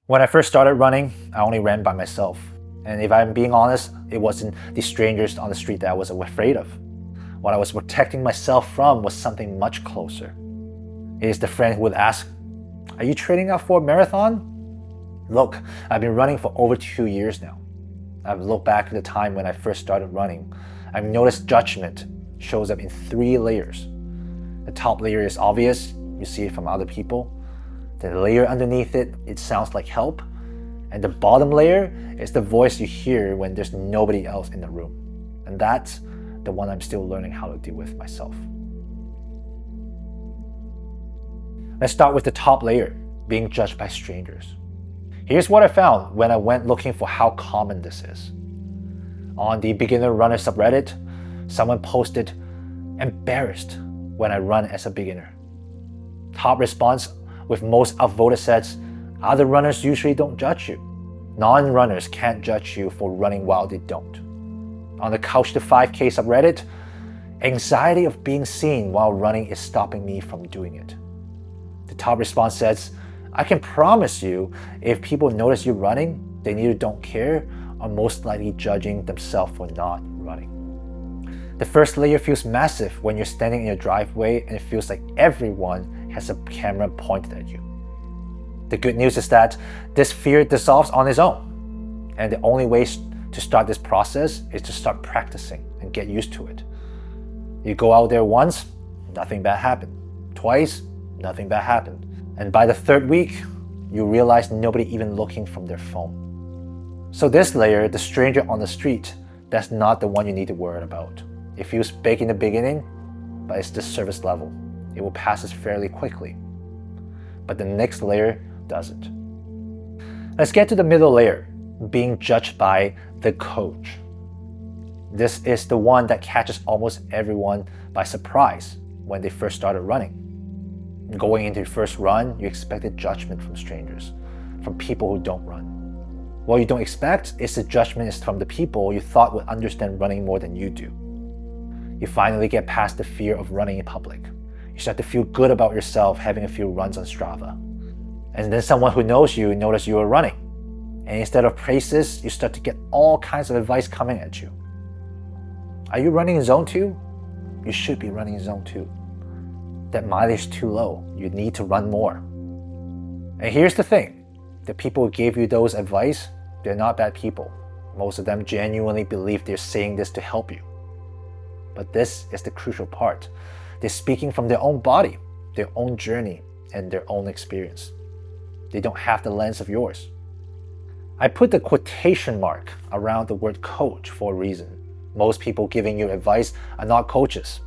When I first started running, I only ran by myself. And if I'm being honest, it wasn't the strangers on the street that I was afraid of. What I was protecting myself from was something much closer. It is the friend who would ask, "Are you training out for a marathon?" Look, I've been running for over 2 years now. I've looked back at the time when I first started running. I've noticed judgment shows up in 3 layers. The top layer is obvious, you see it from other people. The layer underneath it, it sounds like help. And the bottom layer is the voice you hear when there's nobody else in the room. And that's the one I'm still learning how to deal with myself. Let's start with the top layer, being judged by strangers. Here's what I found when I went looking for how common this is. On the beginner runner subreddit, someone posted, "Embarrassed when I run as a beginner." Top response with most upvoted says, "Other runners usually don't judge you. Non-runners can't judge you for running while they don't." On the Couch to 5K subreddit, "Anxiety of being seen while running is stopping me from doing it." The top response says, "I can promise you, if people notice you running, they either don't care or most likely judging themselves for not running." The first layer feels massive when you're standing in your driveway and it feels like everyone has a camera pointed at you. The good news is that this fear dissolves on its own. And the only way to start this process is to start practicing and get used to it. You go out there once, nothing bad happened. Twice, nothing bad happened. And by the 3rd week, you realize nobody even looking from their phone. So this layer, the stranger on the street, that's not the one you need to worry about. It feels big in the beginning, but it's the service level. It will pass us fairly quickly. But the next layer doesn't. Let's get to the middle layer, being judged by the coach. This is the one that catches almost everyone by surprise when they first started running. Going into your first run, you expected judgment from strangers, from people who don't run. What you don't expect is the judgment is from the people you thought would understand running more than you do. You finally get past the fear of running in public. You start to feel good about yourself having a few runs on Strava. And then someone who knows you notices you are running. And instead of praises, you start to get all kinds of advice coming at you. Are you running in zone 2? You should be running in zone 2. That mileage is too low. You need to run more. And here's the thing. The people who gave you those advice, they're not bad people. Most of them genuinely believe they're saying this to help you. But this is the crucial part. They're speaking from their own body, their own journey, and their own experience. They don't have the lens of yours. I put the quotation mark around the word coach for a reason. Most people giving you advice are not coaches.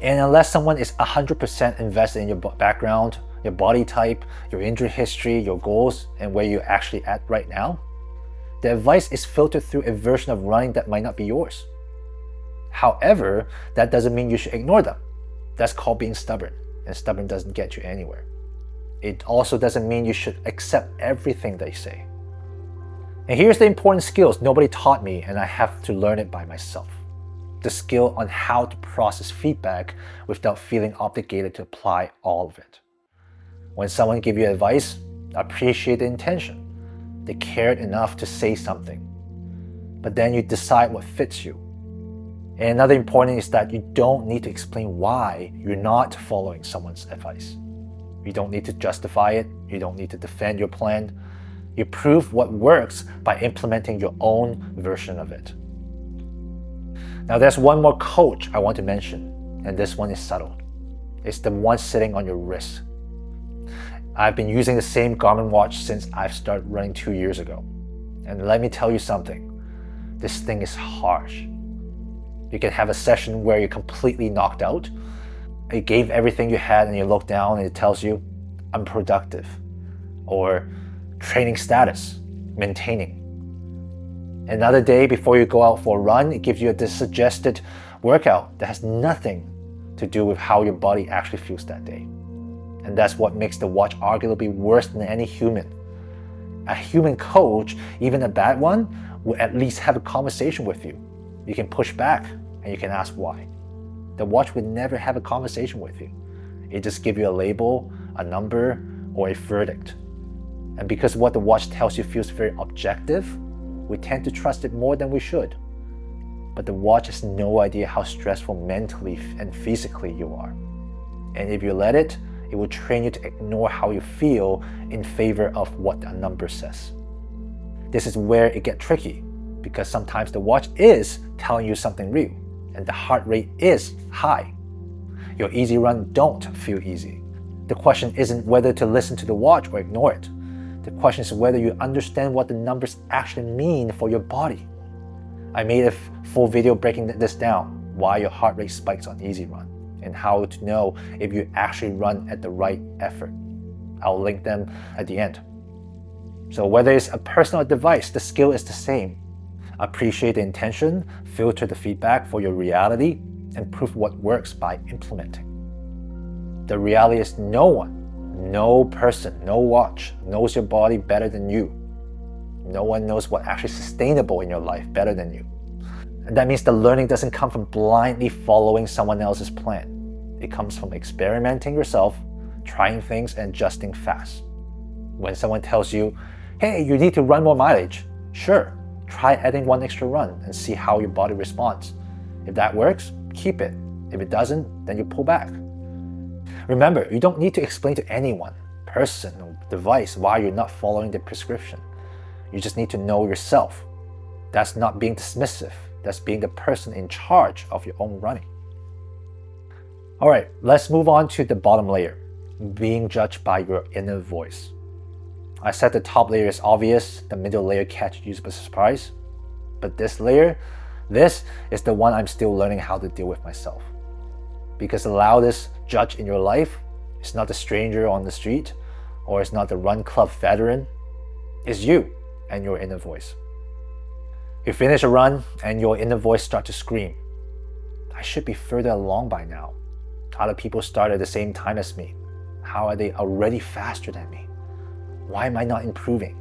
And unless someone is 100% invested in your background, your body type, your injury history, your goals, and where you're actually at right now, the advice is filtered through a version of running that might not be yours. However, that doesn't mean you should ignore them. That's called being stubborn, and stubborn doesn't get you anywhere. It also doesn't mean you should accept everything they say. And here's the important skills nobody taught me, and I have to learn it by myself. The skill on how to process feedback without feeling obligated to apply all of it. When someone gives you advice, appreciate the intention. They cared enough to say something. But then you decide what fits you. And another important is that you don't need to explain why you're not following someone's advice. You don't need to justify it. You don't need to defend your plan. You prove what works by implementing your own version of it. Now there's one more coach I want to mention, and this one is subtle. It's the one sitting on your wrist. I've been using the same Garmin watch since I've started running 2 years ago. And let me tell you something, this thing is harsh. You can have a session where you're completely knocked out. You gave everything you had and you look down and it tells you, unproductive, or training status, maintaining. Another day before you go out for a run, it gives you a suggested workout that has nothing to do with how your body actually feels that day. And that's what makes the watch arguably worse than any human. A human coach, even a bad one, will at least have a conversation with you. You can push back and you can ask why. The watch would never have a conversation with you. It just gives you a label, a number, or a verdict. And because what the watch tells you feels very objective, we tend to trust it more than we should. But the watch has no idea how stressful mentally and physically you are. And if you let it, it will train you to ignore how you feel in favor of what a number says. This is where it gets tricky, because sometimes the watch is telling you something real, and the heart rate is high. Your easy run don't feel easy. The question isn't whether to listen to the watch or ignore it. The question is whether you understand what the numbers actually mean for your body. I made a full video breaking this down, why your heart rate spikes on easy run, and how to know if you actually run at the right effort. I'll link them at the end. So whether it's a personal device, the skill is the same. Appreciate the intention, filter the feedback for your reality, and prove what works by implementing. The reality is no one, no person, no watch knows your body better than you. No one knows what's actually sustainable in your life better than you. And that means the learning doesn't come from blindly following someone else's plan. It comes from experimenting yourself, trying things, and adjusting fast. When someone tells you, hey, you need to run more mileage, sure, try adding one extra run and see how your body responds. If that works, keep it. If it doesn't, then you pull back. Remember, you don't need to explain to anyone, person, or device why you're not following the prescription. You just need to know yourself. That's not being dismissive. That's being the person in charge of your own running. All right, let's move on to the bottom layer, being judged by your inner voice. I said the top layer is obvious, the middle layer catches you by surprise. But this layer, this is the one I'm still learning how to deal with myself. Because the loudest judge in your life is not the stranger on the street, or it's not the run club veteran. It's you and your inner voice. You finish a run and your inner voice starts to scream, I should be further along by now. Other people start at the same time as me. How are they already faster than me? Why am I not improving?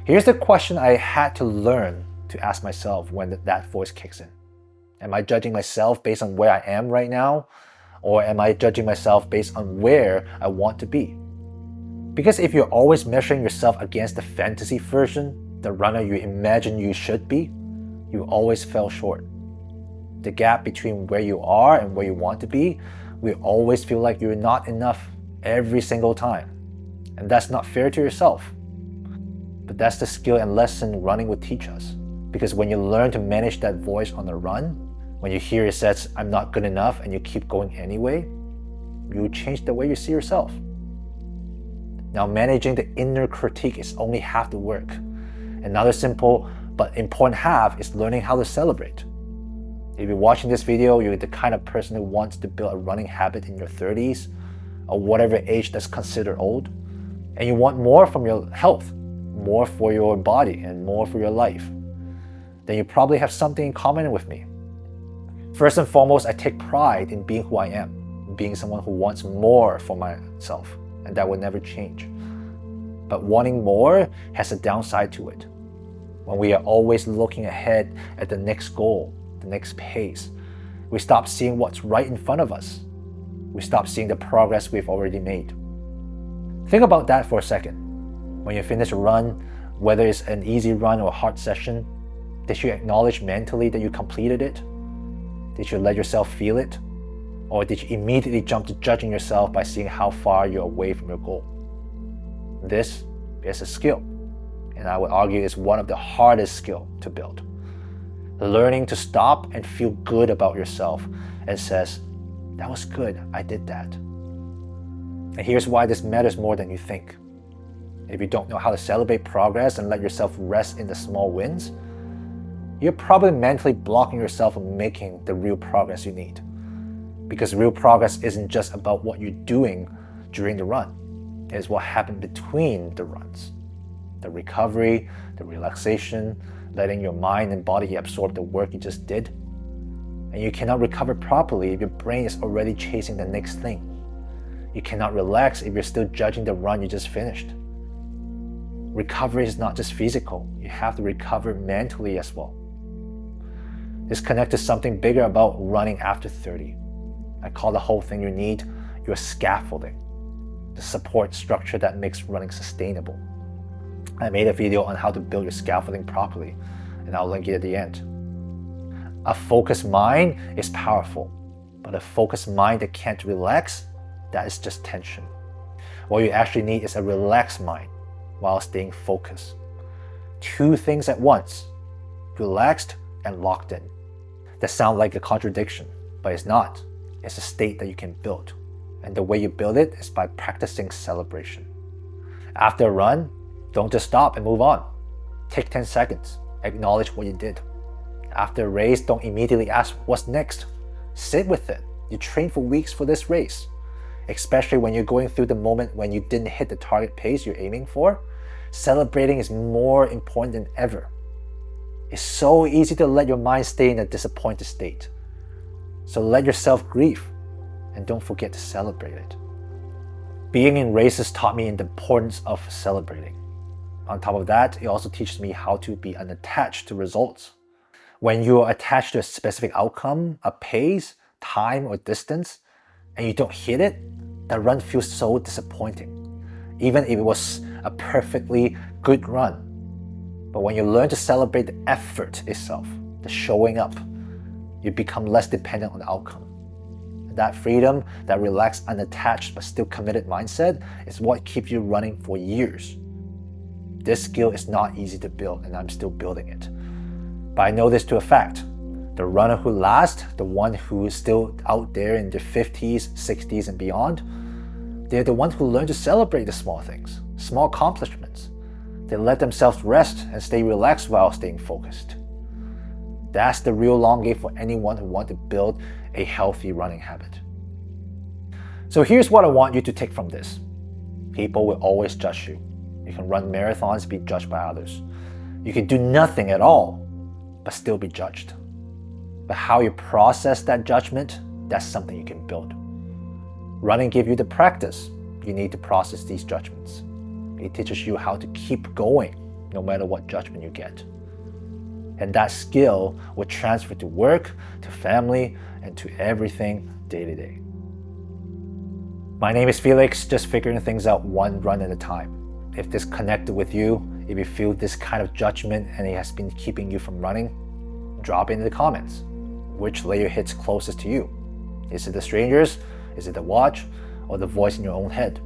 Here's the question I had to learn to ask myself when that voice kicks in. Am I judging myself based on where I am right now? Or am I judging myself based on where I want to be? Because if you're always measuring yourself against the fantasy version, the runner you imagine you should be, you always fell short. The gap between where you are and where you want to be, we always feel like you're not enough every single time. And that's not fair to yourself. But that's the skill and lesson running will teach us. Because when you learn to manage that voice on the run, when you hear it says, I'm not good enough, and you keep going anyway, you change the way you see yourself. Now, managing the inner critique is only half the work. Another simple but important half is learning how to celebrate. If you're watching this video, you're the kind of person who wants to build a running habit in your 30s, or whatever age that's considered old, and you want more from your health, more for your body, and more for your life, then you probably have something in common with me. First and foremost, I take pride in being who I am, being someone who wants more for myself, and that will never change. But wanting more has a downside to it. When we are always looking ahead at the next goal, the next pace, we stop seeing what's right in front of us. We stop seeing the progress we've already made. Think about that for a second. When you finish a run, whether it's an easy run or a hard session, did you acknowledge mentally that you completed it? Did you let yourself feel it? Or did you immediately jump to judging yourself by seeing how far you're away from your goal? This is a skill, and I would argue is one of the hardest skills to build. Learning to stop and feel good about yourself and says, that was good, I did that. And here's why this matters more than you think. If you don't know how to celebrate progress and let yourself rest in the small wins, you're probably mentally blocking yourself from making the real progress you need. Because real progress isn't just about what you're doing during the run. It's what happened between the runs. The recovery, the relaxation, letting your mind and body absorb the work you just did. And you cannot recover properly if your brain is already chasing the next thing. You cannot relax if you're still judging the run you just finished. Recovery is not just physical. You have to recover mentally as well. This connects to something bigger about running after 30. I call the whole thing you need your scaffolding. the support structure that makes running sustainable. I made a video on how to build your scaffolding properly, and I'll link it at the end. A focused mind is powerful, but a focused mind that can't relax, that is just tension. What you actually need is a relaxed mind while staying focused. Two things at once, relaxed and locked in. That sounds like a contradiction, but it's not. It's a state that you can build. And the way you build it is by practicing celebration. After a run, don't just stop and move on. Take 10 seconds, acknowledge what you did. After a race, don't immediately ask what's next. Sit with it. You trained for weeks for this race. Especially when you're going through the moment when you didn't hit the target pace you're aiming for, celebrating is more important than ever. It's so easy to let your mind stay in a disappointed state. So let yourself grieve, and don't forget to celebrate it. Being in races taught me the importance of celebrating. On top of that, it also teaches me how to be unattached to results. When you are attached to a specific outcome, a pace, time, or distance, and you don't hit it, that run feels so disappointing, even if it was a perfectly good run. But when you learn to celebrate the effort itself, the showing up, you become less dependent on the outcome. That freedom, that relaxed, unattached, but still committed mindset is what keeps you running for years. This skill is not easy to build, and I'm still building it. But I know this to a fact. The runner who lasts, the one who is still out there in their 50s, 60s, and beyond, they're the ones who learn to celebrate the small things, small accomplishments. They let themselves rest and stay relaxed while staying focused. That's the real long game for anyone who wants to build a healthy running habit. So here's what I want you to take from this. People will always judge you. You can run marathons, be judged by others. You can do nothing at all, but still be judged. But how you process that judgment, that's something you can build. Running gives you the practice you need to process these judgments. It teaches you how to keep going no matter what judgment you get. And that skill will transfer to work, to family, and to everything day to day. My name is Felix, just figuring things out one run at a time. If this connected with you, if you feel this kind of judgment and it has been keeping you from running, drop it in the comments. Which layer hits closest to you? Is it the strangers? Is it the watch? Or the voice in your own head?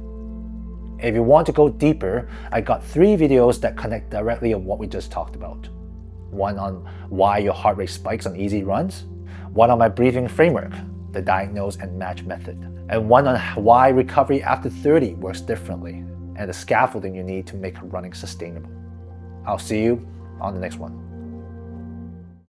If you want to go deeper, I got 3 videos that connect directly on what we just talked about. One on why your heart rate spikes on easy runs, one on my breathing framework, the diagnose and match method, and one on why recovery after 30 works differently, and the scaffolding you need to make running sustainable. I'll see you on the next one.